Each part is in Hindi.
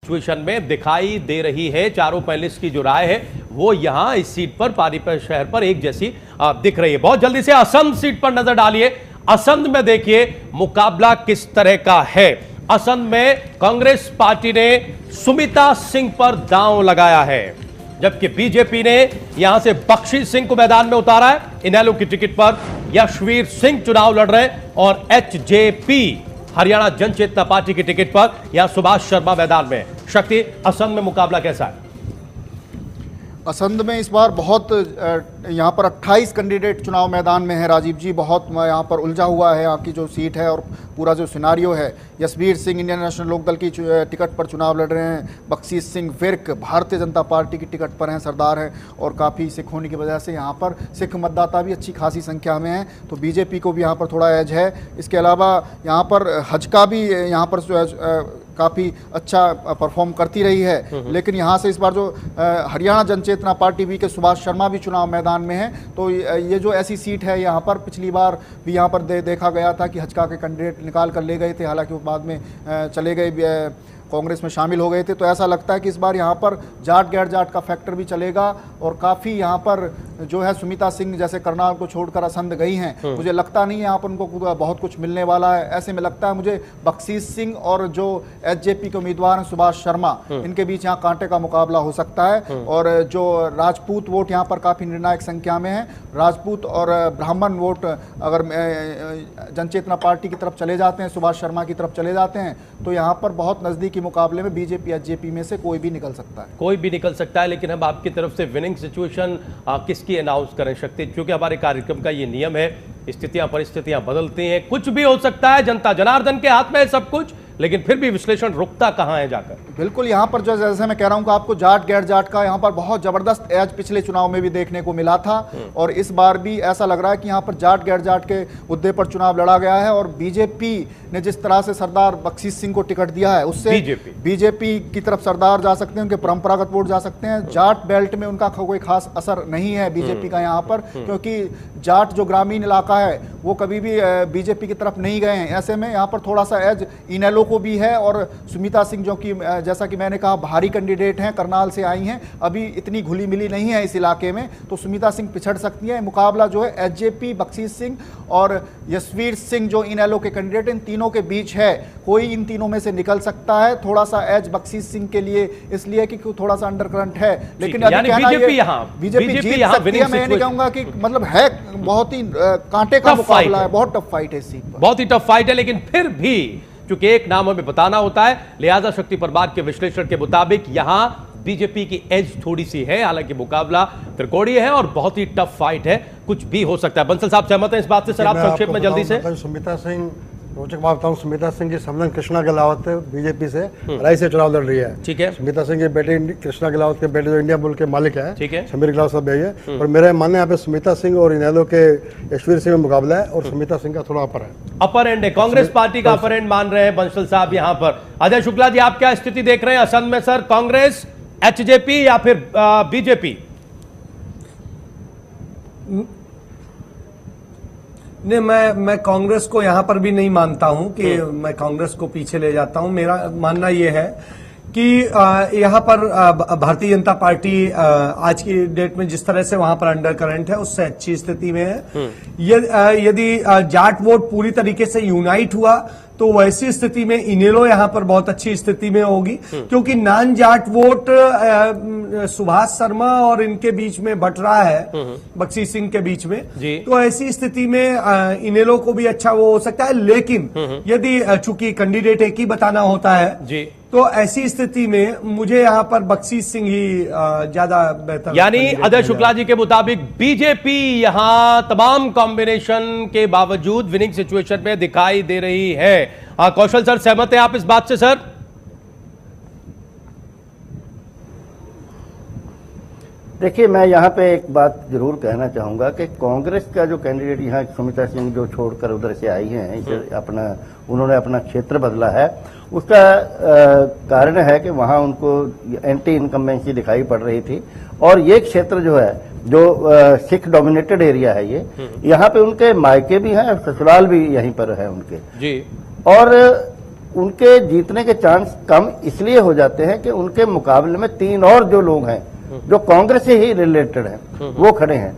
सिचुएशन में दिखाई दे रही है। चारों पैनलिस्ट की जो राय है वो यहां इस सीट पर पानीपत शहर पर एक जैसी दिख रही है। बहुत जल्दी से असंध सीट पर नजर डालिए। असंध में देखिए मुकाबला किस तरह का है। असंध में कांग्रेस पार्टी ने सुमिता सिंह पर दांव लगाया है, जबकि बीजेपी ने यहां से बख्शी सिंह को मैदान में उतारा है। इनेलो की टिकट पर यशवीर सिंह चुनाव लड़ रहे हैं और एचजेपी हरियाणा जन चेतना पार्टी की टिकट पर यहां सुभाष शर्मा मैदान में। शक्ति, असंध में मुकाबला कैसा है? असंध में इस बार बहुत यहाँ पर 28 कैंडिडेट चुनाव मैदान में है राजीव जी। बहुत यहाँ पर उलझा हुआ है यहाँ की जो सीट है और पूरा जो सिनारियो है। यशवीर सिंह इंडियन नेशनल लोकदल की टिकट पर चुनाव लड़ रहे हैं। बख्शी सिंह विर्क भारतीय जनता पार्टी की टिकट पर हैं, सरदार हैं, और काफ़ी सिख होने की वजह से यहाँ पर सिख मतदाता भी अच्छी खासी संख्या में हैं, तो बीजेपी को भी यहाँ पर थोड़ा एज है। इसके अलावा यहाँ पर हजका भी यहाँ पर काफ़ी अच्छा परफॉर्म करती रही है। लेकिन यहाँ से इस बार जो हरियाणा जन चेतना पार्टी भी के सुभाष शर्मा भी चुनाव मैदान में है, तो ये जो ऐसी सीट है यहाँ पर पिछली बार भी यहाँ पर देखा गया था कि हजका के कैंडिडेट निकाल कर ले गए थे, हालांकि वो बाद में चले गए, कांग्रेस में शामिल हो गए थे। तो ऐसा लगता है कि इस बार यहाँ पर जाट गैर जाट का फैक्टर भी चलेगा और काफ़ी यहाँ पर जो है सुमिता सिंह जैसे करनाल को छोड़कर असंध गई हैं, मुझे लगता नहीं है यहाँ पर उनको बहुत कुछ मिलने वाला है। ऐसे में लगता है मुझे बख्शी सिंह और जो एचजेपी के उम्मीदवार हैं सुभाष शर्मा, इनके बीच यहाँ कांटे का मुकाबला हो सकता है। और जो राजपूत वोट यहाँ पर काफ़ी निर्णायक संख्या में है, राजपूत और ब्राह्मण वोट अगर जनचेतना पार्टी की तरफ चले जाते हैं, सुभाष शर्मा की तरफ चले जाते हैं, तो यहाँ पर बहुत नजदीकी मुकाबले में बीजेपी एचजेपी में से कोई भी निकल सकता है। कोई भी निकल सकता है, लेकिन हम आपकी तरफ से विनिंग सिचुएशन किसकी अनाउंस करें शक्ति? क्योंकि हमारे कार्यक्रम का ये नियम है, स्थितियां परिस्थितियां बदलती हैं, कुछ भी हो सकता है, जनता जनार्दन के हाथ में है सब कुछ, लेकिन फिर भी विश्लेषण रुकता कहां है जाकर? बिल्कुल, यहाँ पर जो जैसे मैं कह रहा हूँ कि आपको जाट गैर जाट का यहाँ पर बहुत जबरदस्त एज पिछले चुनाव में भी देखने को मिला था, और इस बार भी ऐसा लग रहा है कि यहाँ पर जाट गैर जाट के मुद्दे पर चुनाव लड़ा गया है। और बीजेपी ने जिस तरह से सरदार बख्शी सिंह को टिकट दिया है, उससे बीजेपी की तरफ सरदार जा सकते हैं, उनके परंपरागत वोट जा सकते हैं। जाट बेल्ट में उनका कोई खास असर नहीं है बीजेपी का यहाँ पर, क्योंकि जाट जो ग्रामीण इलाका है वो कभी भी बीजेपी की तरफ नहीं गए हैं। ऐसे में यहाँ पर थोड़ा सा एज इनेलो को भी है। और सुमिता सिंह जो कि जैसा कि मैंने कहा भारी कैंडिडेट हैं, करनाल से आई हैं, अभी इतनी घुली मिली नहीं है इस इलाके में, तो सुमिता सिंह पिछड़ सकती है। मुकाबला जो है एचजेपी बख्शी सिंह और यशवीर सिंह जो इनेलो के कैंडिडेट, इन तीनों के बीच है। कोई इन तीनों में से निकल सकता है। थोड़ा सा एज बख्शी सिंह के लिए इसलिए कि थोड़ा सा अंडर करंट है, लेकिन बीजेपी जीत सकती है। मैं नहीं कहूंगा कि मतलब है, बहुत ही कांटे का मुकाबला है, बहुत टफ फाइट है इस सीट पर, बहुत ही टफ फाइट है। लेकिन फिर भी क्योंकि एक नाम हमें बताना होता है, लिहाजा शक्ति परमार के विश्लेषण के मुताबिक यहां बीजेपी की एज थोड़ी सी है। हालांकि मुकाबला त्रिकोणीय है और बहुत ही टफ फाइट है, कुछ भी हो सकता है। बंसल साहब सहमत हैं इस बात से? सर आप संक्षेप में जल्दी से। सुमिता सिंह, रोचक बात बताऊं, सुमिता सिंह की समधन कृष्णा गिलावत बीजेपी से राय से चुनाव लड़ रही है। ठीक है। सुमिता सिंह की बेटी कृष्णा गिलावत के बेटे जो इंडिया बुल के मालिक है, ठीक है, समीर गिलावत साहब है। और मेरे मानने यहाँ पे सुमिता सिंह और इनेलो के यशवीर सिंह में मुकाबला है, और सुमिता सिंह का थोड़ा अपर है, अपर एंड है। कांग्रेस पार्टी का अपर एंड मान रहे हैं बंसल साहब यहाँ पर। अजय शुक्ला जी, आप क्या स्थिति देख रहे हैं असंध में? सर, कांग्रेस, एचजेपी या फिर बीजेपी? नहीं, मैं कांग्रेस को यहां पर भी नहीं मानता हूं कि मैं कांग्रेस को पीछे ले जाता हूं। मेरा मानना यह है कि यहां पर भारतीय जनता पार्टी आज की डेट में जिस तरह से वहां पर अंडर करंट है, उससे अच्छी स्थिति में है। यदि जाट वोट पूरी तरीके से यूनाइट हुआ तो वैसी स्थिति में इनेलो यहां पर बहुत अच्छी स्थिति में होगी, क्योंकि नॉन जाट वोट सुभाष शर्मा और इनके बीच में बट रहा है, बख्शी सिंह के बीच में। तो ऐसी स्थिति में इनेलो को भी अच्छा वो हो सकता है। लेकिन यदि चूंकि कैंडिडेट एक ही बताना होता है, तो ऐसी स्थिति में मुझे यहां पर बख्शी सिंह ही ज्यादा बेहतर। यानी अजय शुक्ला जी के मुताबिक बीजेपी यहां तमाम कॉम्बिनेशन के बावजूद विनिंग सिचुएशन में दिखाई दे रही है। कौशल सर, सहमत हैं आप इस बात से? सर, देखिए, मैं यहाँ पे एक बात जरूर कहना चाहूंगा कि कांग्रेस का जो कैंडिडेट यहाँ सुमिता सिंह जो छोड़कर उधर से आई हैं, उन्होंने अपना क्षेत्र बदला है, उसका कारण है कि वहां उनको एंटी इनकम्बेंसी दिखाई पड़ रही थी। और ये क्षेत्र जो है, जो सिख डोमिनेटेड एरिया है, ये यहाँ पे उनके मायके भी हैं, ससुराल भी यहीं पर है उनके जी। और उनके जीतने के चांस कम इसलिए हो जाते हैं कि उनके मुकाबले में 3 और जो लोग हैं जो कांग्रेस से ही रिलेटेड हैं वो खड़े हैं।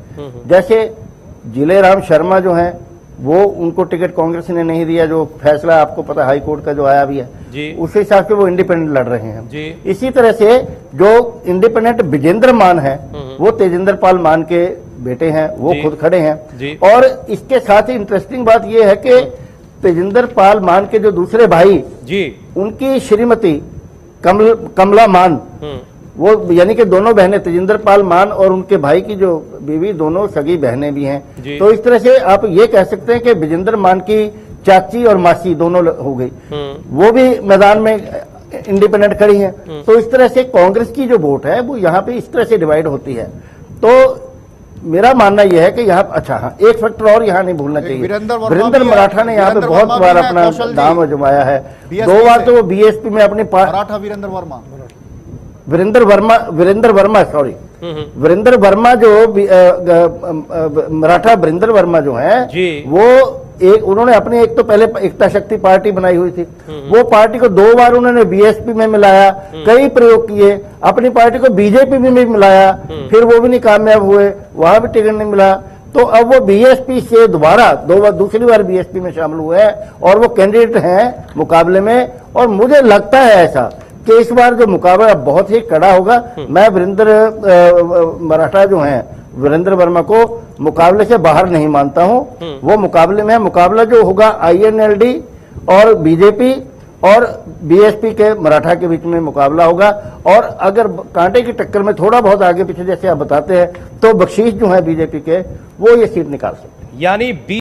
जैसे जिलेराम शर्मा जो हैं वो, उनको टिकट कांग्रेस ने नहीं दिया, जो फैसला आपको पता हाई कोर्ट का जो आया भी है जी। उस हिसाब से वो इंडिपेंडेंट लड़ रहे हैं जी। इसी तरह से जो इंडिपेंडेंट विजेंद्र मान है वो तेजेंद्र पाल मान के बेटे हैं, वो जी। खुद खड़े जी। हैं। और इसके साथ ही इंटरेस्टिंग बात यह है कि तेजेंद्र पाल मान के जो दूसरे भाई जी, उनकी श्रीमती कमला मान, वो यानी कि दोनों बहनें तेजेंद्र पाल मान और उनके भाई की जो बीवी दोनों सगी बहनें भी हैं। जी। तो इस तरह से आप ये कह सकते हैं कि विजेंद्र मान की चाची और मासी दोनों हो गई, वो भी मैदान में इंडिपेंडेंट खड़ी हैं। तो इस तरह से कांग्रेस की जो वोट है वो यहाँ पे इस तरह से डिवाइड होती है। तो मेरा मानना यह है कि यहाँ, अच्छा हाँ, एक फैक्टर और यहाँ नहीं भूलना चाहिए, वीरेंद्र मराठा ने यहाँ पे बहुत बार अपना दाम आजमाया है। 2 बार तो वो बीएसपी में अपनी मराठा वीरेंद्र वर्मा सॉरी वीरेंद्र वर्मा जो मराठा वीरेंद्र वर्मा जो है वो उन्होंने अपनी एक तो पहले एकता शक्ति पार्टी बनाई हुई थी, वो पार्टी को 2 बार उन्होंने बीएसपी में मिलाया, कई प्रयोग किए, अपनी पार्टी को बीजेपी में भी मिलाया, फिर वो भी नहीं कामयाब हुए, वहां भी टिकट नहीं मिला। तो अब वो बीएसपी से दोबारा दूसरी बार बीएसपी में शामिल हुए हैं और वो कैंडिडेट हैं मुकाबले में। और मुझे लगता है ऐसा कि इस बार जो मुकाबला बहुत ही कड़ा होगा। मैं वीरेंद्र मराठा जो हैं, वीरेंद्र वर्मा को मुकाबले से बाहर नहीं मानता हूं, वो मुकाबले में। मुकाबला जो होगा आईएनएलडी और बीजेपी और बीएसपी के मराठा के बीच में मुकाबला होगा। और अगर कांटे की टक्कर में थोड़ा बहुत आगे पीछे जैसे आप बताते हैं तो बख्शीश जो है बीजेपी के, वो ये सीट निकाल सकते हैं। यानी